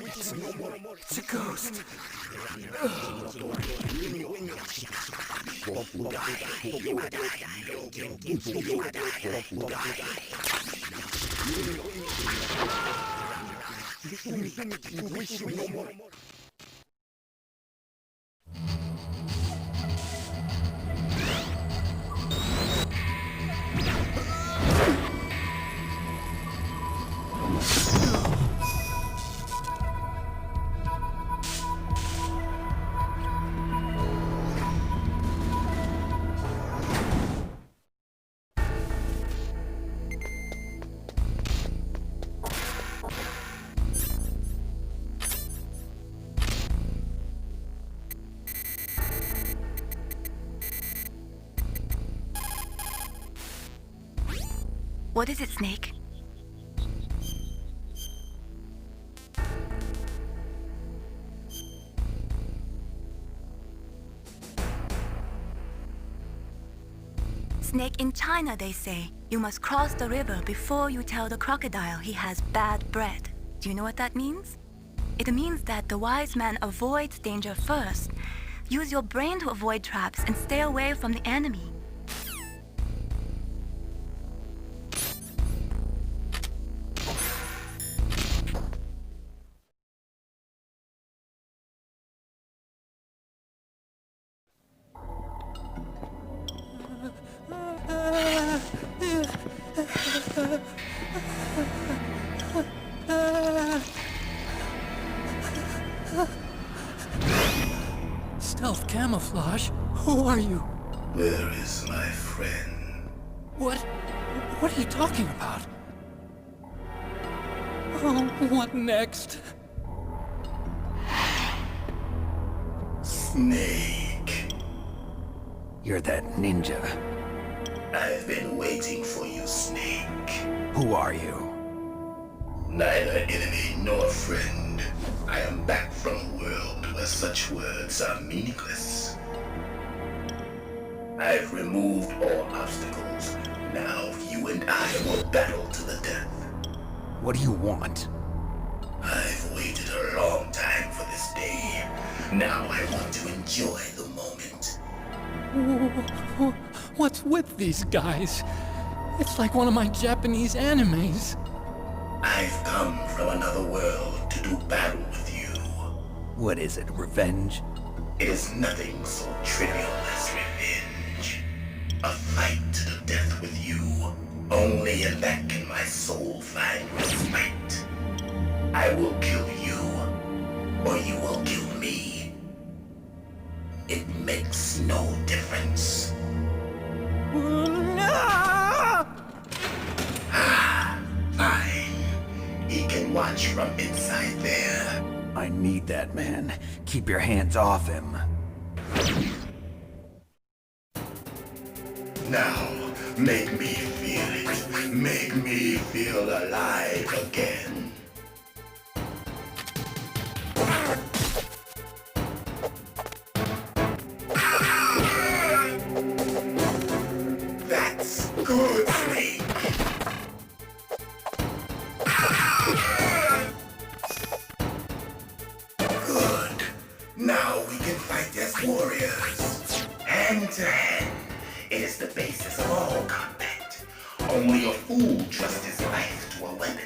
It's a ghost. What is it, Snake? Snake, in China they say, you must cross the river before you tell the crocodile he has bad bread. Do you know what that means? It means that the wise man avoids danger first. Use your brain to avoid traps and stay away from the enemy. Stealth camouflage? Who are you? Where is my friend? What are you talking about? Oh, what next? Snake. You're that ninja. I've been waiting for you, Snake. Who are you? Neither enemy nor friend. I am back from a world where such words are meaningless. I've removed all obstacles. Now you and I will battle to the death. What do you want? I've waited a long time for this day. Now I want to enjoy the moment. What's with these guys? It's like one of my Japanese animes. I've come from another world to do battle with you. What is it, revenge? It is nothing so trivial as revenge. A fight to the death with you. Only in that can my soul find respite. I will kill you, or you will kill me. It makes no difference. Fine. He can watch from inside there. I need that man. Keep your hands off him. Now, make me feel it. Make me feel alive again. That's good, Snake. Good. Now we can fight as warriors. Hand to hand. It is the basis of all combat. Only a fool trusts his life to a weapon.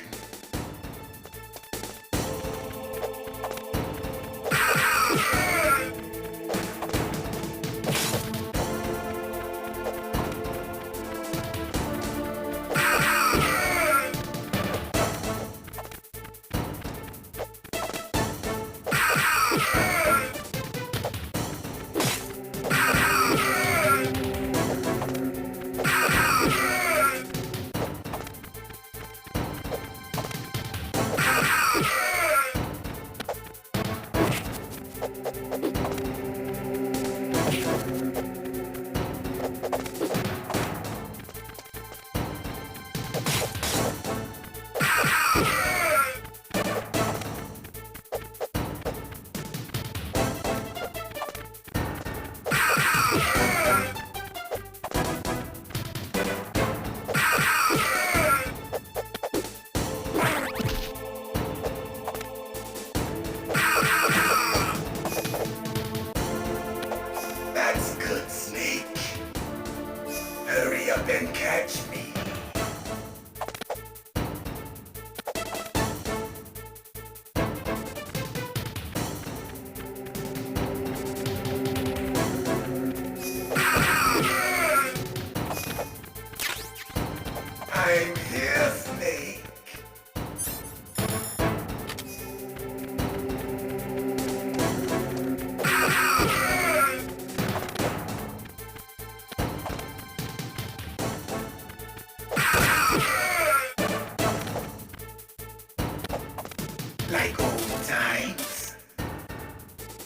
like old times.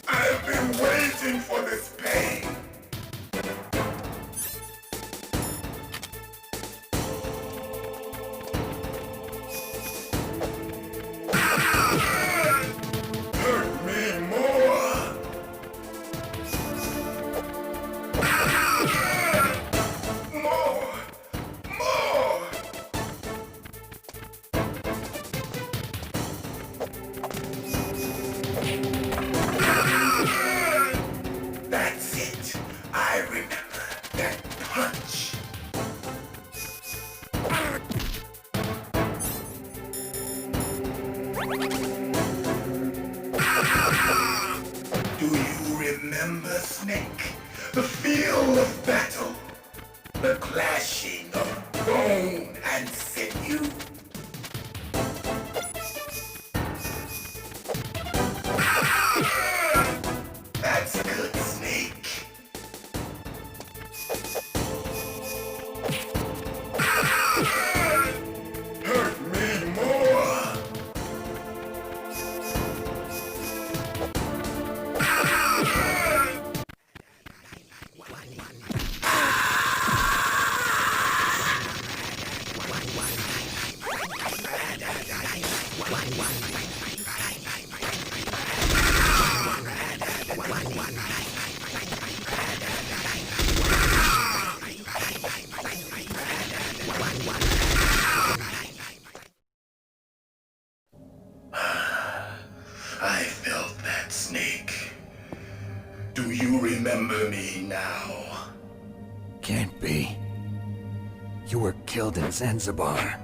I've been waiting for this pain. Hurt me more. More. More. That's it. I remember that punch. Do you remember, Snake? The feel of battle. The clashing of bone and sinew. That's good, Snake. Hurt me more. I felt that, Snake. Do you remember me now? Can't be. You were killed in Zanzibar.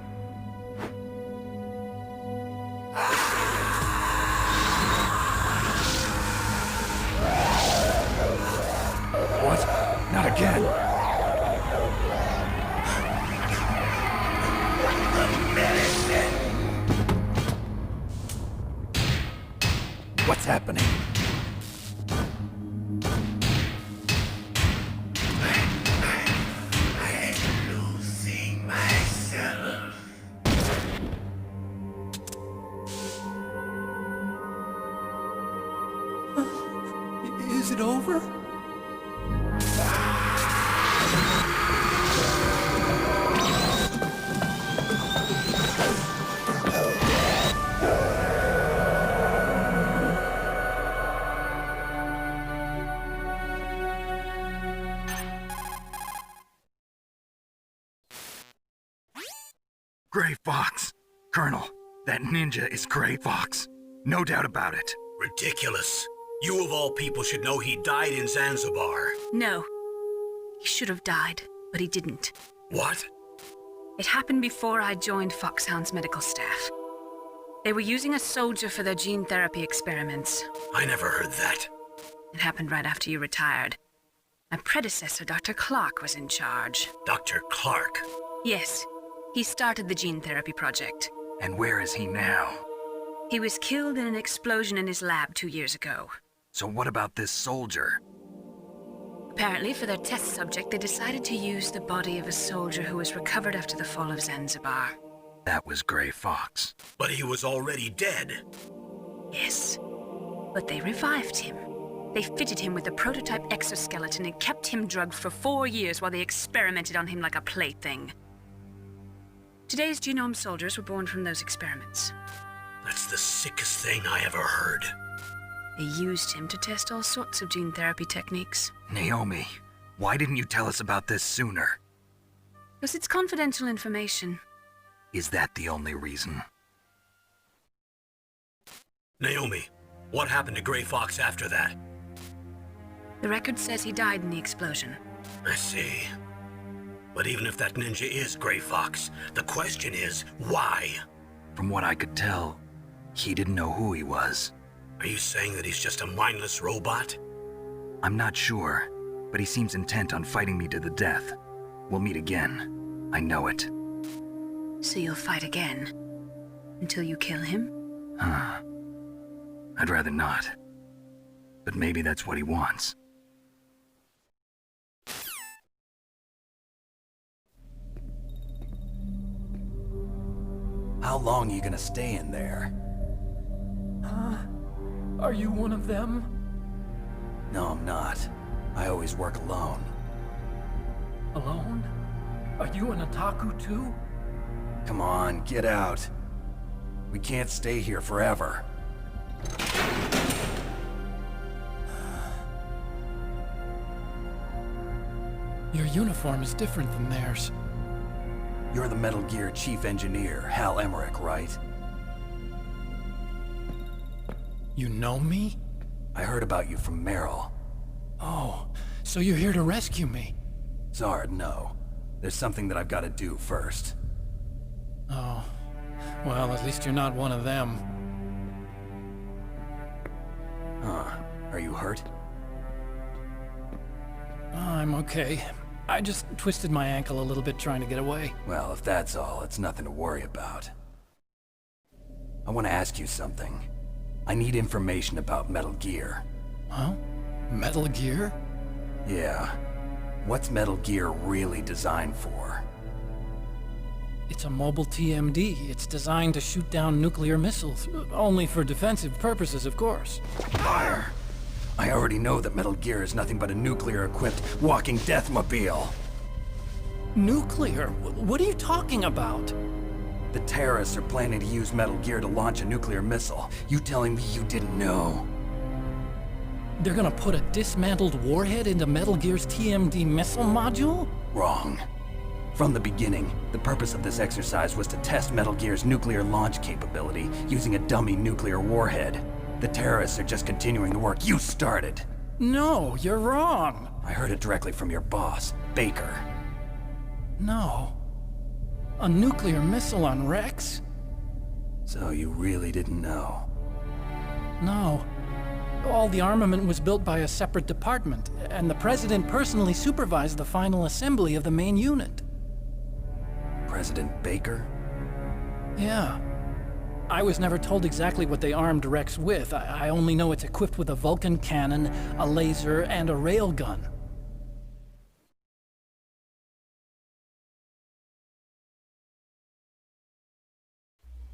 What? Not again. What's happening? I'm losing myself. Is it over? Gray Fox. Colonel, that ninja is Gray Fox. No doubt about it. Ridiculous. You of all people should know he died in Zanzibar. No. He should have died, but he didn't. What? It happened before I joined Foxhound's medical staff. They were using a soldier for their gene therapy experiments. I never heard that. It happened right after you retired. My predecessor, Dr. Clark, was in charge. Dr. Clark. Yes, he started the gene therapy project. And where is he now? He was killed in an explosion in his lab 2 years ago. So what about this soldier? Apparently, for their test subject, they decided to use the body of a soldier who was recovered after the fall of Zanzibar. That was Gray Fox. But he was already dead. Yes, but they revived him. They fitted him with a prototype exoskeleton and kept him drugged for 4 years while they experimented on him like a plaything. Today's genome soldiers were born from those experiments. That's the sickest thing I ever heard. They used him to test all sorts of gene therapy techniques. Naomi, why didn't you tell us about this sooner? Because it's confidential information. Is that the only reason? Naomi, what happened to Gray Fox after that? The record says he died in the explosion. I see. But even if that ninja is Gray Fox, the question is, why? From what I could tell, he didn't know who he was. Are you saying that he's just a mindless robot? I'm not sure, but he seems intent on fighting me to the death. We'll meet again. I know it. So you'll fight again? Until you kill him? I'd rather not. But maybe that's what he wants. How long are you gonna stay in there? Are you one of them? No, I'm not. I always work alone. Alone? Are you an otaku too? Come on, get out. We can't stay here forever. Your uniform is different than theirs. You're the Metal Gear Chief Engineer, Hal Emmerich, right? You know me? I heard about you from Meryl. Oh, so you're here to rescue me? Zard, no. There's something that I've got to do first. Oh, well, at least you're not one of them. Huh. Are you hurt? Oh, I'm okay. I just twisted my ankle a little bit trying to get away. Well, if that's all, it's nothing to worry about. I want to ask you something. I need information about Metal Gear. Huh? Metal Gear? Yeah. What's Metal Gear really designed for? It's a mobile TMD. It's designed to shoot down nuclear missiles. Only for defensive purposes, of course. Fire! I already know that Metal Gear is nothing but a nuclear-equipped walking deathmobile. Nuclear? What are you talking about? The terrorists are planning to use Metal Gear to launch a nuclear missile. You telling me you didn't know? They're gonna put a dismantled warhead into Metal Gear's TMD missile module? Wrong. From the beginning, the purpose of this exercise was to test Metal Gear's nuclear launch capability using a dummy nuclear warhead. The terrorists are just continuing the work you started. No, you're wrong. I heard it directly from your boss, Baker. No. A nuclear missile on Rex? So you really didn't know? No. All the armament was built by a separate department, and the President personally supervised the final assembly of the main unit. President Baker? Yeah. I was never told exactly what they armed Rex with. I only know it's equipped with a Vulcan cannon, a laser, and a railgun.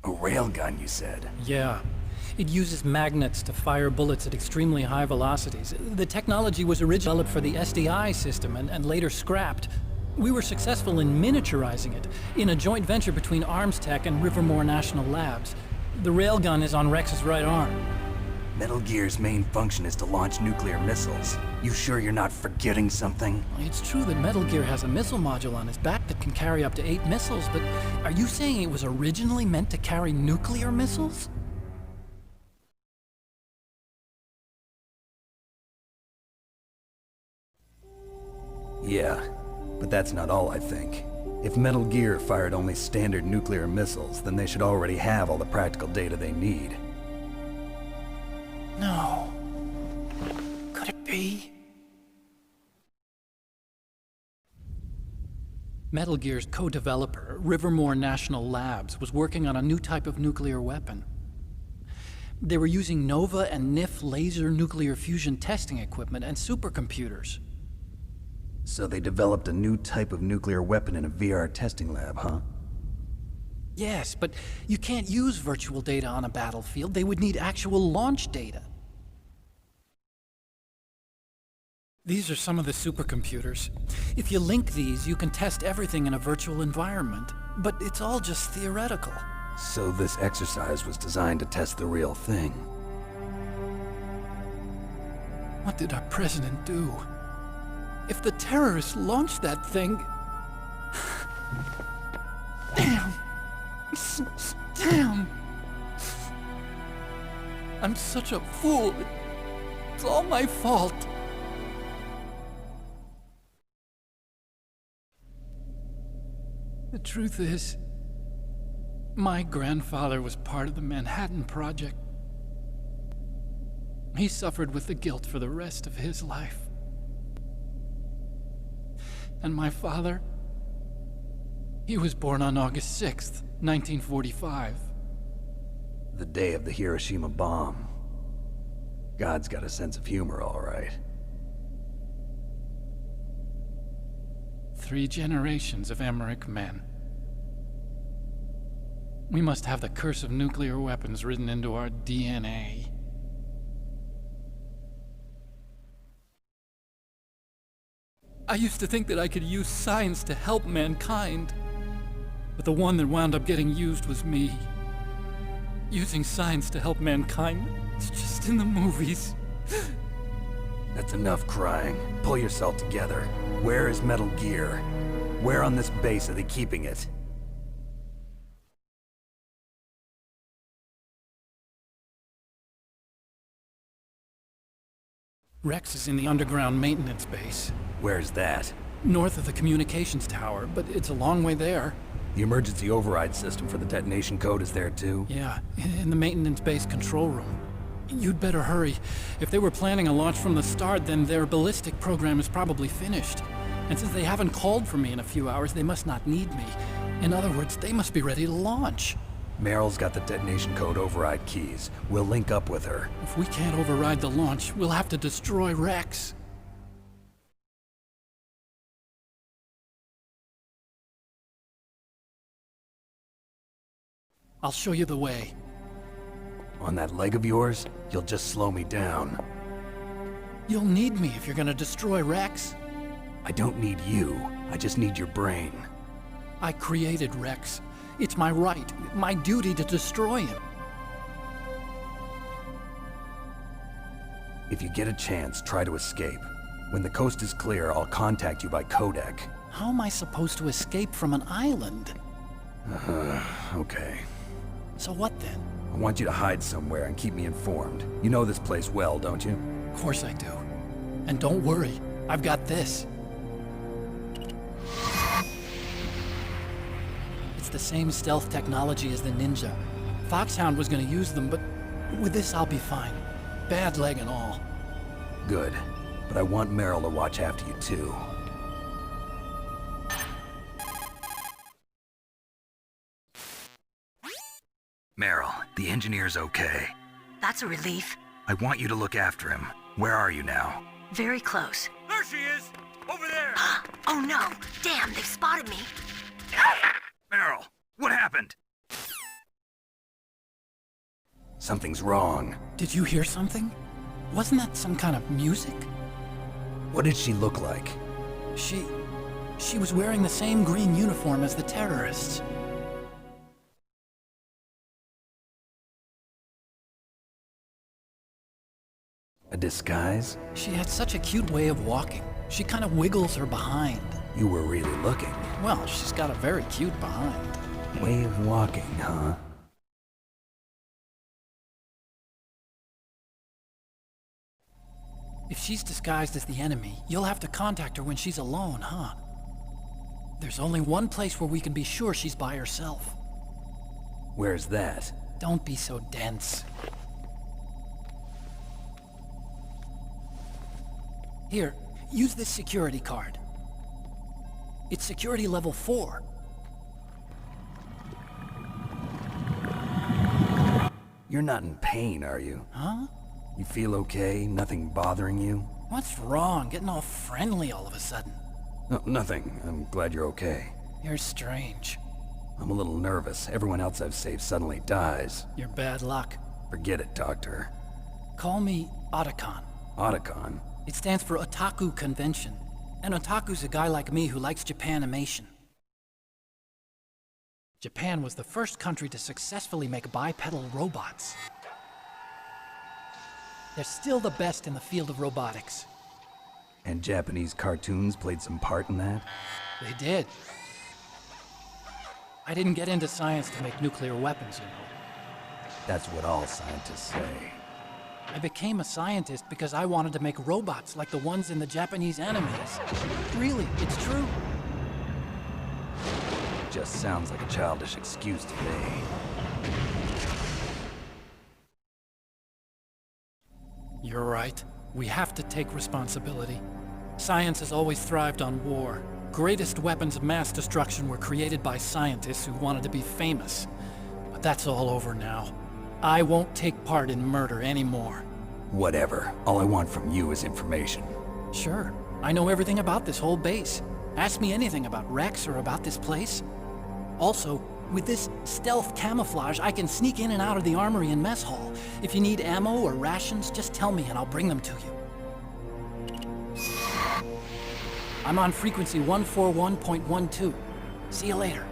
A railgun, you said? Yeah. It uses magnets to fire bullets at extremely high velocities. The technology was originally developed for the SDI system and later scrapped. We were successful in miniaturizing it in a joint venture between Arms Tech and Rivermore National Labs. The railgun is on Rex's right arm. Metal Gear's main function is to launch nuclear missiles. You sure you're not forgetting something? It's true that Metal Gear has a missile module on its back that can carry up to 8 missiles, but are you saying it was originally meant to carry nuclear missiles? Yeah, but that's not all I think. If Metal Gear fired only standard nuclear missiles, then they should already have all the practical data they need. No. Could it be? Metal Gear's co-developer, Rivermore National Labs, was working on a new type of nuclear weapon. They were using NOVA and NIF laser nuclear fusion testing equipment and supercomputers. So they developed a new type of nuclear weapon in a VR testing lab, huh? Yes, but you can't use virtual data on a battlefield. They would need actual launch data. These are some of the supercomputers. If you link these, you can test everything in a virtual environment. But it's all just theoretical. So this exercise was designed to test the real thing. What did our president do? If the terrorists launched that thing... Damn! Damn! I'm such a fool. It's all my fault. The truth is, my grandfather was part of the Manhattan Project. He suffered with the guilt for the rest of his life. And my father, he was born on August 6th, 1945. The day of the Hiroshima bomb. God's got a sense of humor, all right. 3 generations of Emmerich men. We must have the curse of nuclear weapons written into our DNA. I used to think that I could use science to help mankind. But the one that wound up getting used was me. Using science to help mankind, it's just in the movies. That's enough crying. Pull yourself together. Where is Metal Gear? Where on this base are they keeping it? Rex is in the underground maintenance base. Where's that? North of the communications tower, but it's a long way there. The emergency override system for the detonation code is there too? Yeah, in the maintenance base control room. You'd better hurry. If they were planning a launch from the start, then their ballistic program is probably finished. And since they haven't called for me in a few hours, they must not need me. In other words, they must be ready to launch. Meryl's got the detonation code override keys. We'll link up with her. If we can't override the launch, we'll have to destroy Rex. I'll show you the way. On that leg of yours, you'll just slow me down. You'll need me if you're gonna destroy Rex. I don't need you. I just need your brain. I created Rex. It's my right, my duty to destroy him. If you get a chance, try to escape. When the coast is clear, I'll contact you by codec. How am I supposed to escape from an island? Okay. So what then? I want you to hide somewhere and keep me informed. You know this place well, don't you? Of course I do. And don't worry, I've got this. It's the same stealth technology as the Ninja. Foxhound was gonna use them, but with this I'll be fine. Bad leg and all. Good. But I want Meryl to watch after you too. Meryl, the engineer's okay. That's a relief. I want you to look after him. Where are you now? Very close. There she is! Over there! Oh no! Damn, they've spotted me. Meryl, what happened? Something's wrong. Did you hear something? Wasn't that some kind of music? What did she look like? She was wearing the same green uniform as the terrorists. A disguise? She had such a cute way of walking. She kind of wiggles her behind. You were really looking. Well, she's got a very cute behind. Way of walking, huh? If she's disguised as the enemy, you'll have to contact her when she's alone, huh? There's only one place where we can be sure she's by herself. Where's that? Don't be so dense. Here, use this security card. It's security level 4. You're not in pain, are you? Huh? You feel okay? Nothing bothering you? What's wrong? Getting all friendly all of a sudden. No, nothing. I'm glad you're okay. You're strange. I'm a little nervous. Everyone else I've saved suddenly dies. You're bad luck. Forget it, Doctor. Call me Otacon. Otacon? It stands for Otaku Convention. An otaku's a guy like me who likes Japanimation. Japan was the first country to successfully make bipedal robots. They're still the best in the field of robotics. And Japanese cartoons played some part in that? They did. I didn't get into science to make nuclear weapons, you know. That's what all scientists say. I became a scientist because I wanted to make robots like the ones in the Japanese animes. Really, it's true. Just sounds like a childish excuse to me. You're right. We have to take responsibility. Science has always thrived on war. Greatest weapons of mass destruction were created by scientists who wanted to be famous. But that's all over now. I won't take part in murder anymore. Whatever. All I want from you is information. Sure. I know everything about this whole base. Ask me anything about Rex or about this place. Also, With this stealth camouflage, I can sneak in and out of the armory and mess hall. If you need ammo or rations, just tell me and I'll bring them to you. I'm on frequency 141.12. See you later.